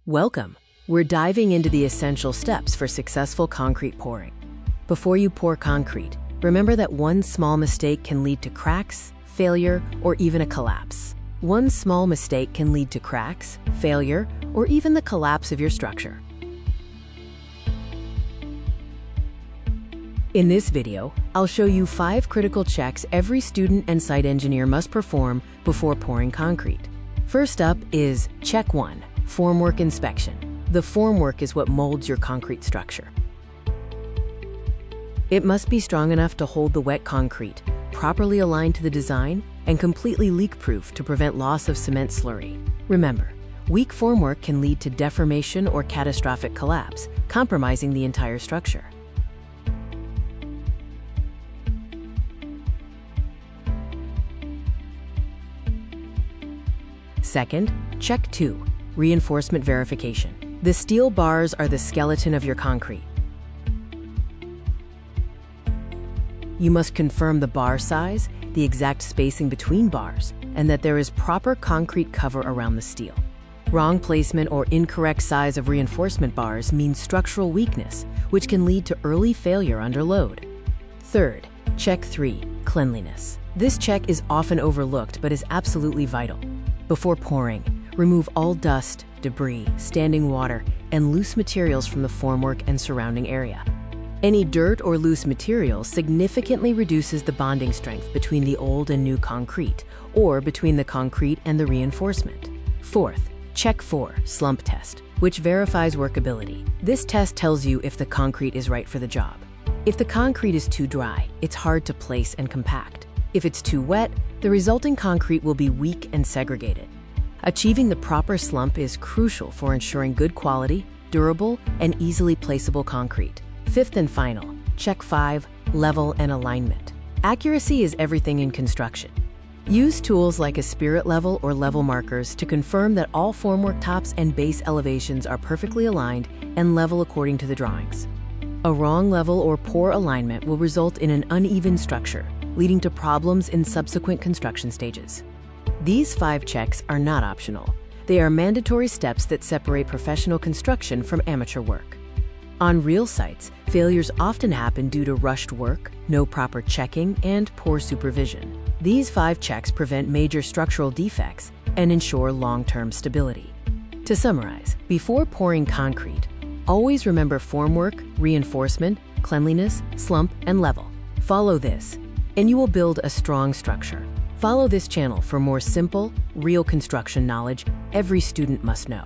Welcome! We're diving into the essential steps for successful concrete pouring. Before you pour concrete, remember that one small mistake can lead to cracks, failure, or even a collapse. One small mistake can lead to cracks, failure, or even the collapse of your structure. In this video, I'll show you 5 critical checks every student and site engineer must perform before pouring concrete. First up is check 1, formwork inspection. The formwork is what molds your concrete structure. It must be strong enough to hold the wet concrete, properly aligned to the design, and completely leak-proof to prevent loss of cement slurry. Remember, weak formwork can lead to deformation or catastrophic collapse, compromising the entire structure. Second, check 2, reinforcement verification. The steel bars are the skeleton of your concrete. You must confirm the bar size, the exact spacing between bars, and that there is proper concrete cover around the steel. Wrong placement or incorrect size of reinforcement bars means structural weakness, which can lead to early failure under load. Third, check 3, cleanliness. This check is often overlooked but is absolutely vital. Before pouring, remove all dust, debris, standing water, and loose materials from the formwork and surrounding area. Any dirt or loose material significantly reduces the bonding strength between the old and new concrete, or between the concrete and the reinforcement. Fourth, check 4, slump test, which verifies workability. This test tells you if the concrete is right for the job. If the concrete is too dry, it's hard to place and compact. If it's too wet, the resulting concrete will be weak and segregated. Achieving the proper slump is crucial for ensuring good quality, durable, and easily placeable concrete. Fifth and final, check 5, level and alignment. Accuracy is everything in construction. Use tools like a spirit level or level markers to confirm that all formwork tops and base elevations are perfectly aligned and level according to the drawings. A wrong level or poor alignment will result in an uneven structure, leading to problems in subsequent construction stages. These 5 checks are not optional. They are mandatory steps that separate professional construction from amateur work. On real sites, failures often happen due to rushed work, no proper checking, and poor supervision. These 5 checks prevent major structural defects and ensure long-term stability. To summarize, before pouring concrete, always remember formwork, reinforcement, cleanliness, slump, and level. Follow this, and you will build a strong structure. Follow this channel for more simple, real construction knowledge every student must know.